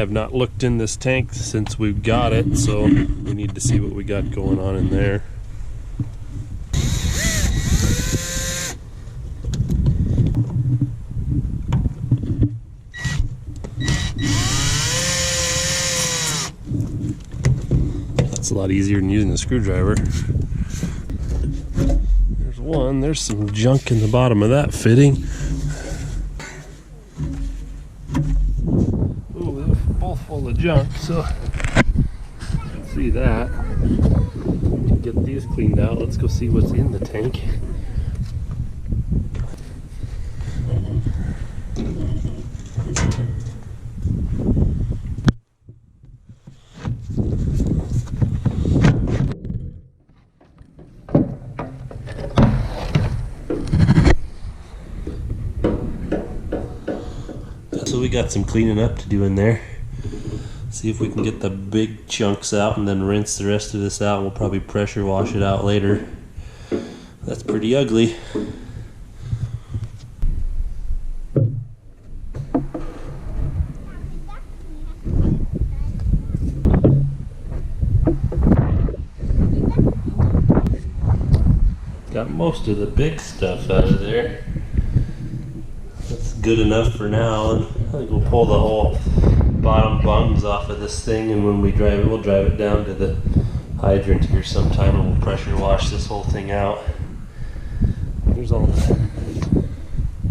have not looked in this tank since we've got it, so we need to see what we got going on in there. That's a lot easier than using a screwdriver. There's one. There's some junk in the bottom of that fitting. Oh, they're both full of junk, so you can see that. To get these cleaned out, let's go see what's in the tank. So we got some cleaning up to do in there. See if we can get the big chunks out and then rinse the rest of this out. We'll probably pressure wash it out later. That's pretty ugly. Got most of the big stuff out of there. That's good enough for now. And I think we'll pull the whole bottom bungs off of this thing, and when we drive it, we'll drive it down to the hydrant here sometime and we'll pressure wash this whole thing out. There's all the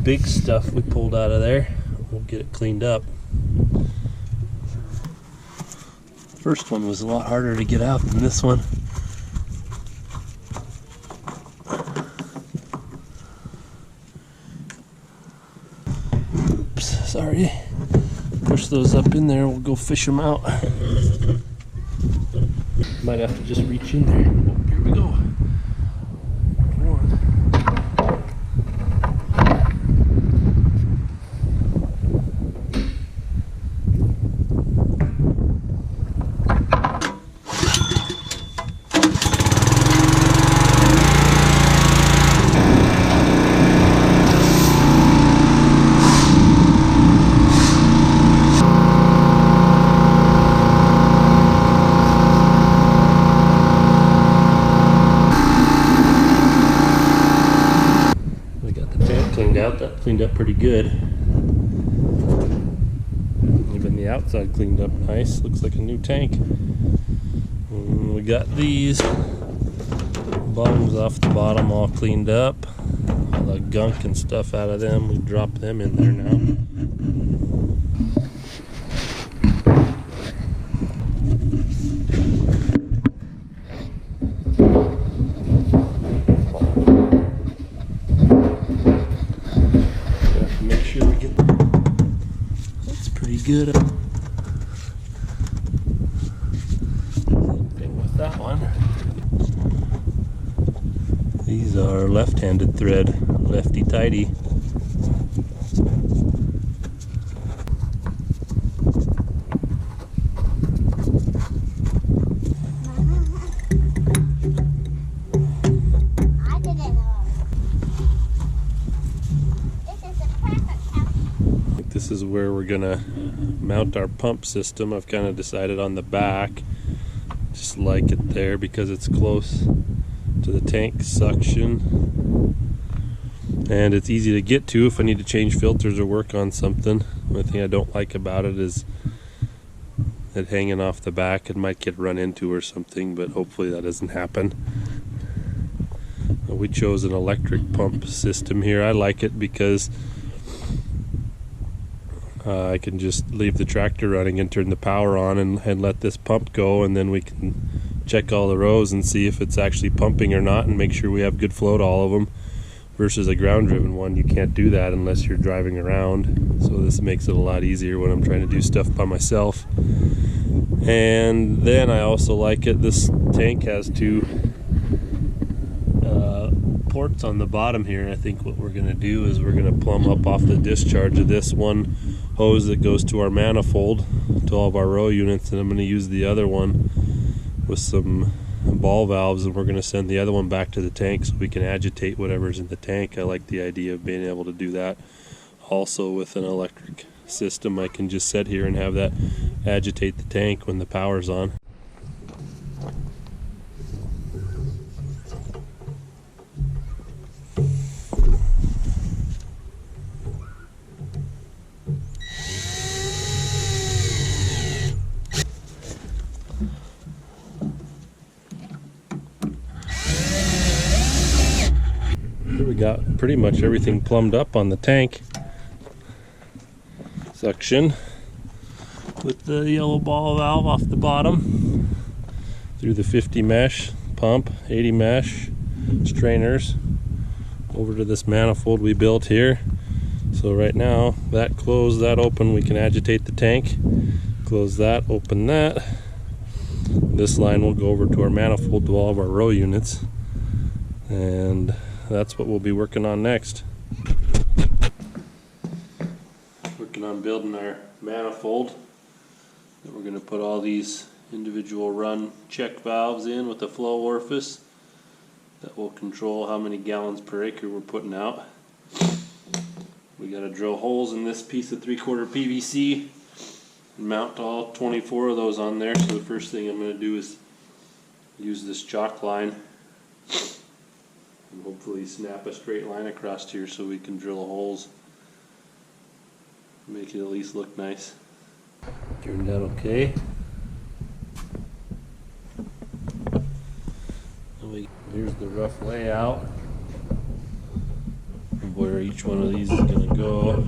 big stuff we pulled out of there. We'll get it cleaned up. The first one was a lot harder to get out than this one. Sorry. Push those up in there, we'll go fish them out. Might have to just reach in there. Oh, here we go. That cleaned up pretty good. Even the outside cleaned up nice. Looks like a new tank. And we got these bungs off the bottom all cleaned up. All the gunk and stuff out of them. We dropped them in there now. Good. Same thing with that one. These are left-handed thread, lefty-tighty. This is where we're gonna mount our pump system. I've kind of decided on the back, just like it there because it's close to the tank suction and it's easy to get to if I need to change filters or work on something. One thing I don't like about it is it hanging off the back. It might get run into or something, but hopefully that doesn't happen. We chose an electric pump system here. I like it because I can just leave the tractor running and turn the power on and let this pump go, and then we can check all the rows and see if it's actually pumping or not and make sure we have good flow to all of them. Versus a ground driven one, you can't do that unless you're driving around. So this makes it a lot easier when I'm trying to do stuff by myself. And then I also like it, this tank has two ports on the bottom here. I think what we're going to do is we're going to plumb up off the discharge of this one hose that goes to our manifold to all of our row units, and I'm going to use the other one with some ball valves, and we're going to send the other one back to the tank so we can agitate whatever's in the tank. I like the idea of being able to do that also with an electric system. I can just sit here and have that agitate the tank when the power's on. Here we got pretty much everything plumbed up on the tank suction with the yellow ball valve off the bottom through the 50 mesh pump, 80 mesh strainers over to this manifold we built here. So right now, that closed, that open, we can agitate the tank. Close that, open that. This line will go over to our manifold to all of our row units, and that's what we'll be working on next. Working on building our manifold. Then we're going to put all these individual run check valves in with the flow orifice that will control how many gallons per acre we're putting out. We got to drill holes in this piece of 3/4 PVC and mount all 24 of those on there. So the first thing I'm going to do is use this chalk line and hopefully snap a straight line across here so we can drill holes, make it at least look nice. Turned out okay. Here's the rough layout of where each one of these is going to go.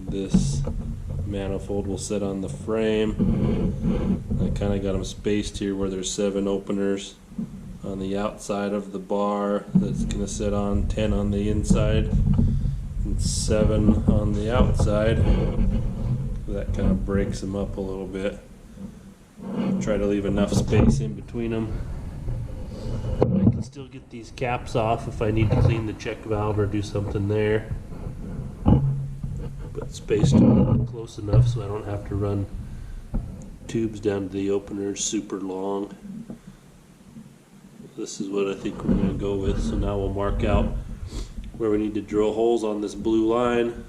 This manifold will sit on the frame. I kind of got them spaced here where there's 7 openers on the outside of the bar that's going to sit on, 10 on the inside and 7 on the outside. That kind of breaks them up a little bit. Try to leave enough space in between them. I can still get these caps off if I need to clean the check valve or do something there, but spaced them close enough so I don't have to run tubes down to the openers super long. This is what I think we're going to go with. So now we'll mark out where we need to drill holes on this blue line,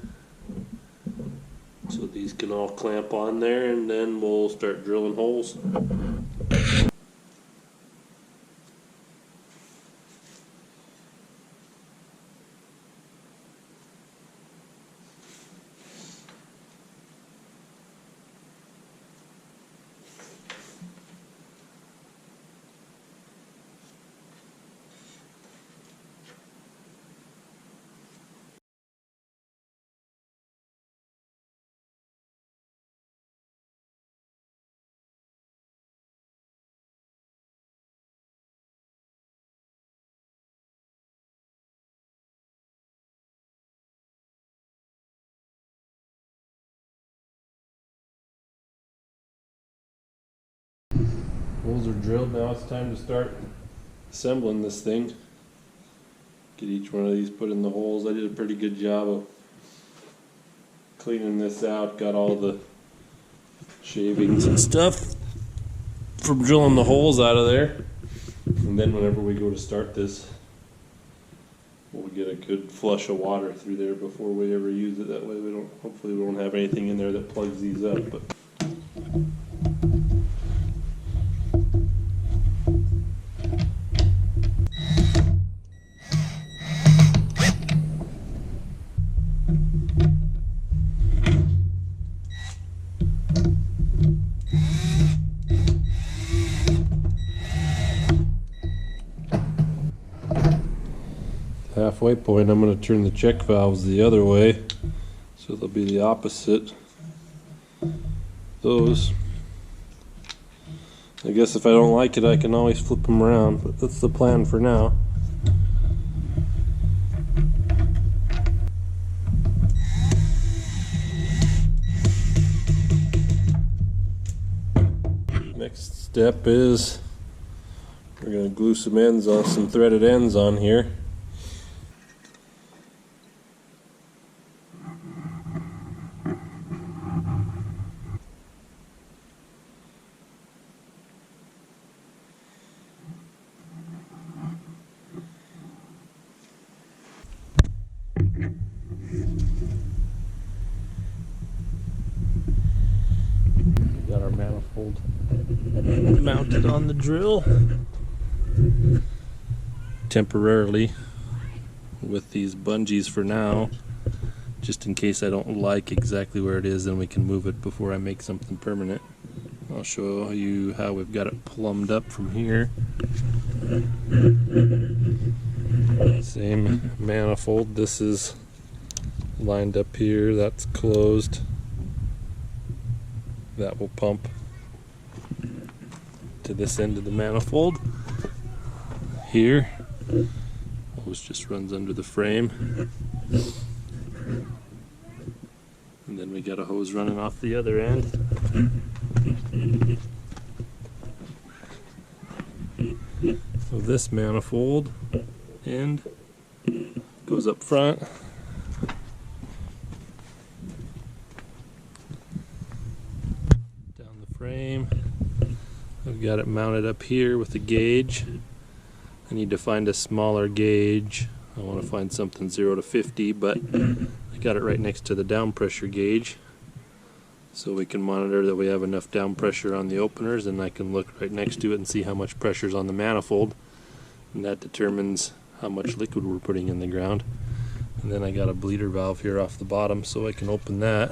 so these can all clamp on there, and then we'll start drilling holes. Holes are drilled. Now it's time to start assembling this thing. Get each one of these put in the holes. I did a pretty good job of cleaning this out. Got all the shavings and stuff from drilling the holes out of there. And then whenever we go to start this, we'll get a good flush of water through there before we ever use it. That way we don't, hopefully we won't have anything in there that plugs these up. But halfway point, I'm going to turn the check valves the other way so they'll be the opposite. Those, I guess if I don't like it I can always flip them around, but that's the plan for now. Next step is we're going to glue some ends on, some threaded ends on here. manifold mounted on the drill temporarily with these bungees for now, just in case I don't like exactly where it is, then we can move it before I make something permanent. I'll show you how we've got it plumbed up from here. Same manifold. This is lined up here, that's closed. That will pump to this end of the manifold. Here, hose just runs under the frame. And then we got a hose running off the other end. So this manifold end goes up front. Down the frame. I've got it mounted up here with a gauge. I need to find a smaller gauge. I want to find something 0 to 50, but I got it right next to the down pressure gauge, so we can monitor that we have enough down pressure on the openers, and I can look right next to it and see how much pressure is on the manifold, and that determines how much liquid we're putting in the ground. And then I got a bleeder valve here off the bottom, so I can open that.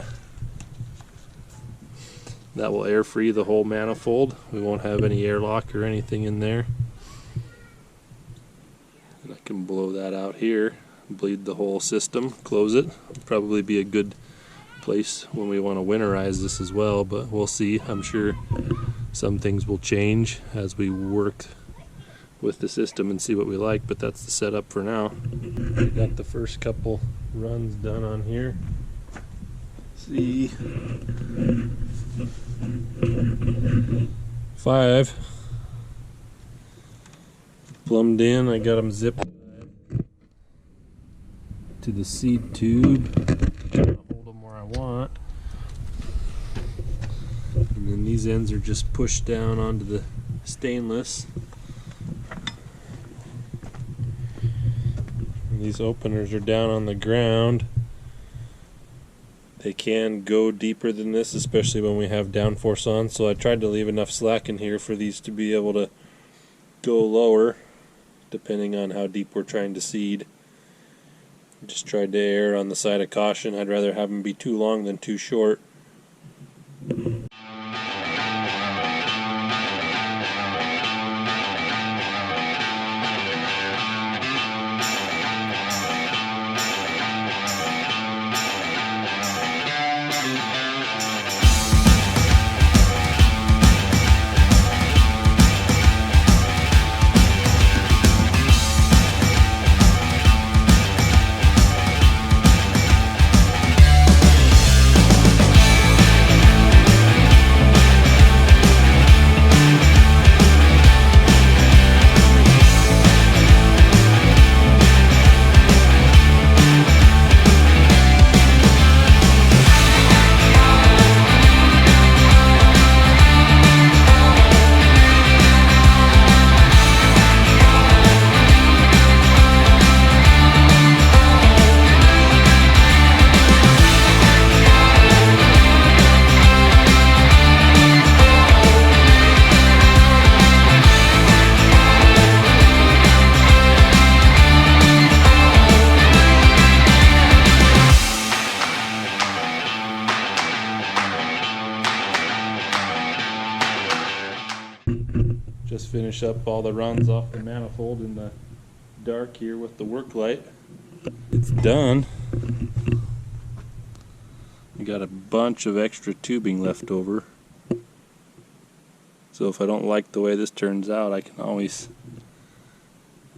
That will air free the whole manifold. We won't have any airlock or anything in there. And I can blow that out here, bleed the whole system, close it. Probably be a good place when we want to winterize this as well, but we'll see. I'm sure some things will change as we work with the system and see what we like, but that's the setup for now. We got the first couple runs done on here. See, 5 plumbed in. I got them zipped to the seed tube. Hold them where I want. And then these ends are just pushed down onto the stainless. And these openers are down on the ground. They can go deeper than this, especially when we have downforce on, so I tried to leave enough slack in here for these to be able to go lower depending on how deep we're trying to seed. Just tried to err on the side of caution. I'd rather have them be too long than too short. Just finish up all the runs off the manifold in the dark here with the work light. It's done. We got a bunch of extra tubing left over, so if I don't like the way this turns out, I can always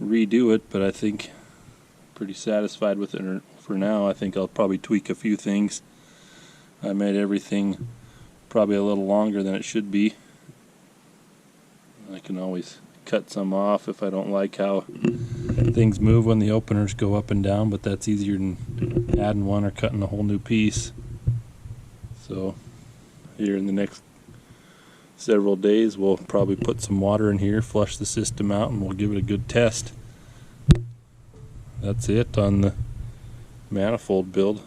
redo it, but I think I'm pretty satisfied with it for now. I think I'll probably tweak a few things. I made everything probably a little longer than it should be. I can always cut some off if I don't like how things move when the openers go up and down, but that's easier than adding one or cutting a whole new piece. So here in the next several days we'll probably put some water in here, flush the system out, and we'll give it a good test. That's it on the manifold build.